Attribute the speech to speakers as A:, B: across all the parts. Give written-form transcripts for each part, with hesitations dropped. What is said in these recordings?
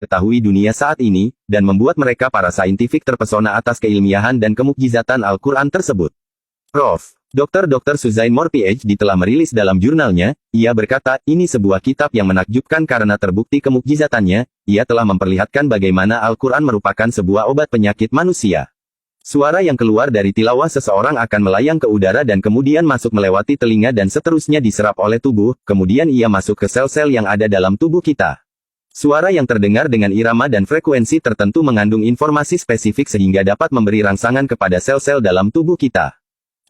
A: ketahui dunia saat ini, dan membuat mereka para saintifik terpesona atas keilmiahan dan kemukjizatan Al-Quran tersebut. Prof. Dr. Suzain Moore PhD telah merilis dalam jurnalnya, ia berkata, ini sebuah kitab yang menakjubkan karena terbukti kemukjizatannya, ia telah memperlihatkan bagaimana Al-Quran merupakan sebuah obat penyakit manusia. Suara yang keluar dari tilawah seseorang akan melayang ke udara dan kemudian masuk melewati telinga dan seterusnya diserap oleh tubuh, kemudian ia masuk ke sel-sel yang ada dalam tubuh kita. Suara yang terdengar dengan irama dan frekuensi tertentu mengandung informasi spesifik sehingga dapat memberi rangsangan kepada sel-sel dalam tubuh kita.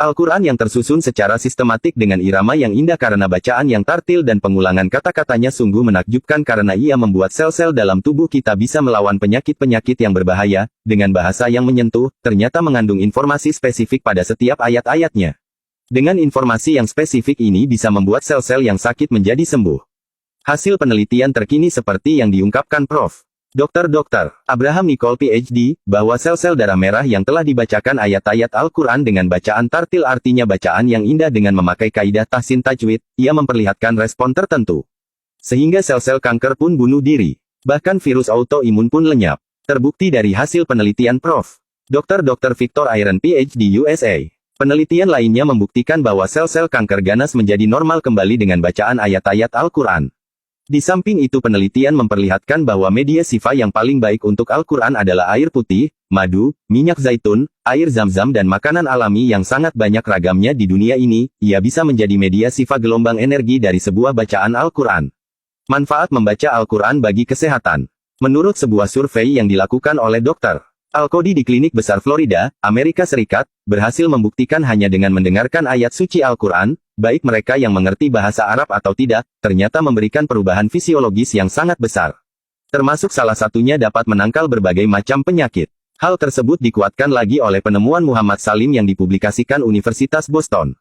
A: Al-Quran yang tersusun secara sistematik dengan irama yang indah karena bacaan yang tartil dan pengulangan kata-katanya sungguh menakjubkan karena ia membuat sel-sel dalam tubuh kita bisa melawan penyakit-penyakit yang berbahaya, dengan bahasa yang menyentuh, ternyata mengandung informasi spesifik pada setiap ayat-ayatnya. Dengan informasi yang spesifik ini bisa membuat sel-sel yang sakit menjadi sembuh. Hasil penelitian terkini seperti yang diungkapkan Prof. Dr. Abraham Nicole PhD, bahwa sel-sel darah merah yang telah dibacakan ayat-ayat Al-Quran dengan bacaan tartil artinya bacaan yang indah dengan memakai kaidah tahsin tajwid, ia memperlihatkan respon tertentu. Sehingga sel-sel kanker pun bunuh diri. Bahkan virus autoimun pun lenyap. Terbukti dari hasil penelitian Prof. Dr. Victor Iron PhD USA. Penelitian lainnya membuktikan bahwa sel-sel kanker ganas menjadi normal kembali dengan bacaan ayat-ayat Al-Quran. Di samping itu penelitian memperlihatkan bahwa media sifa yang paling baik untuk Al-Quran adalah air putih, madu, minyak zaitun, air zam-zam dan makanan alami yang sangat banyak ragamnya di dunia ini, ia bisa menjadi media sifa gelombang energi dari sebuah bacaan Al-Quran. Manfaat membaca Al-Quran bagi kesehatan. Menurut sebuah survei yang dilakukan oleh Dr. Al-Qodi di Klinik Besar Florida, Amerika Serikat, berhasil membuktikan hanya dengan mendengarkan ayat suci Al-Quran, baik mereka yang mengerti bahasa Arab atau tidak, ternyata memberikan perubahan fisiologis yang sangat besar. Termasuk salah satunya dapat menangkal berbagai macam penyakit. Hal tersebut dikuatkan lagi oleh penemuan Muhammad Salim yang dipublikasikan Universitas Boston.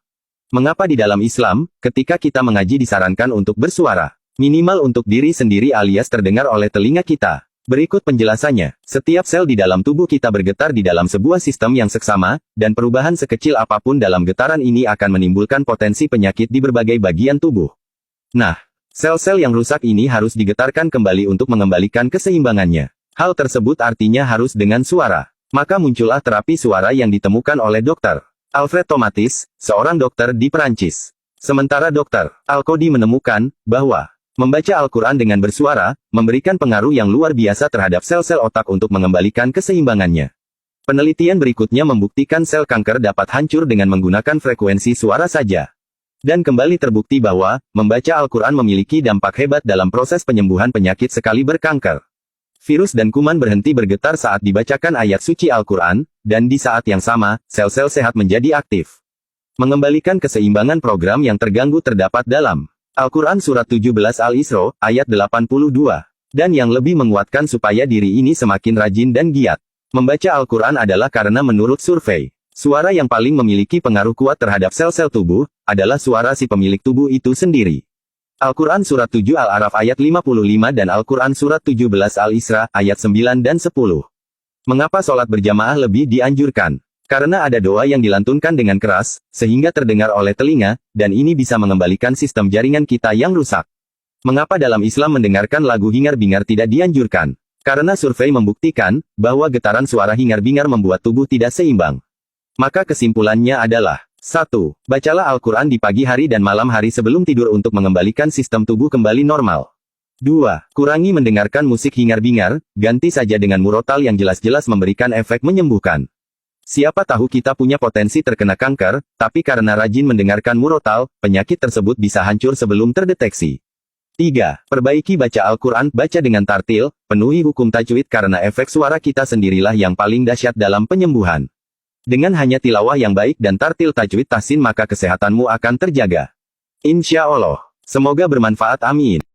A: Mengapa di dalam Islam, ketika kita mengaji disarankan untuk bersuara, minimal untuk diri sendiri alias terdengar oleh telinga kita? Berikut penjelasannya, setiap sel di dalam tubuh kita bergetar di dalam sebuah sistem yang seksama, dan perubahan sekecil apapun dalam getaran ini akan menimbulkan potensi penyakit di berbagai bagian tubuh. Nah, sel-sel yang rusak ini harus digetarkan kembali untuk mengembalikan keseimbangannya. Hal tersebut artinya harus dengan suara. Maka muncullah terapi suara yang ditemukan oleh Dr. Alfred Tomatis, seorang dokter di Perancis. Sementara Dr. Al-Qodi menemukan bahwa membaca Al-Quran dengan bersuara, memberikan pengaruh yang luar biasa terhadap sel-sel otak untuk mengembalikan keseimbangannya. Penelitian berikutnya membuktikan sel kanker dapat hancur dengan menggunakan frekuensi suara saja. Dan kembali terbukti bahwa, membaca Al-Quran memiliki dampak hebat dalam proses penyembuhan penyakit sekaliber kanker. Virus dan kuman berhenti bergetar saat dibacakan ayat suci Al-Quran, dan di saat yang sama, sel-sel sehat menjadi aktif. Mengembalikan keseimbangan program yang terganggu terdapat dalam Al-Quran Surat 17 Al-Isra, ayat 82. Dan yang lebih menguatkan supaya diri ini semakin rajin dan giat. Membaca Al-Quran adalah karena menurut survei, suara yang paling memiliki pengaruh kuat terhadap sel-sel tubuh, adalah suara si pemilik tubuh itu sendiri. Al-Quran Surat 7 Al-Araf ayat 55 dan Al-Quran Surat 17 Al-Isra, ayat 9 dan 10. Mengapa sholat berjamaah lebih dianjurkan? Karena ada doa yang dilantunkan dengan keras, sehingga terdengar oleh telinga, dan ini bisa mengembalikan sistem jaringan kita yang rusak. Mengapa dalam Islam mendengarkan lagu hingar-bingar tidak dianjurkan? Karena survei membuktikan, bahwa getaran suara hingar-bingar membuat tubuh tidak seimbang. Maka kesimpulannya adalah, 1. Bacalah Al-Quran di pagi hari dan malam hari sebelum tidur untuk mengembalikan sistem tubuh kembali normal. 2. Kurangi mendengarkan musik hingar-bingar, ganti saja dengan murotal yang jelas-jelas memberikan efek menyembuhkan. Siapa tahu kita punya potensi terkena kanker, tapi karena rajin mendengarkan murotal, penyakit tersebut bisa hancur sebelum terdeteksi. 3. Perbaiki baca Al-Quran, baca dengan tartil, penuhi hukum tajwid karena efek suara kita sendirilah yang paling dahsyat dalam penyembuhan. Dengan hanya tilawah yang baik dan tartil tajwid tahsin maka kesehatanmu akan terjaga. Insya Allah. Semoga bermanfaat, amin.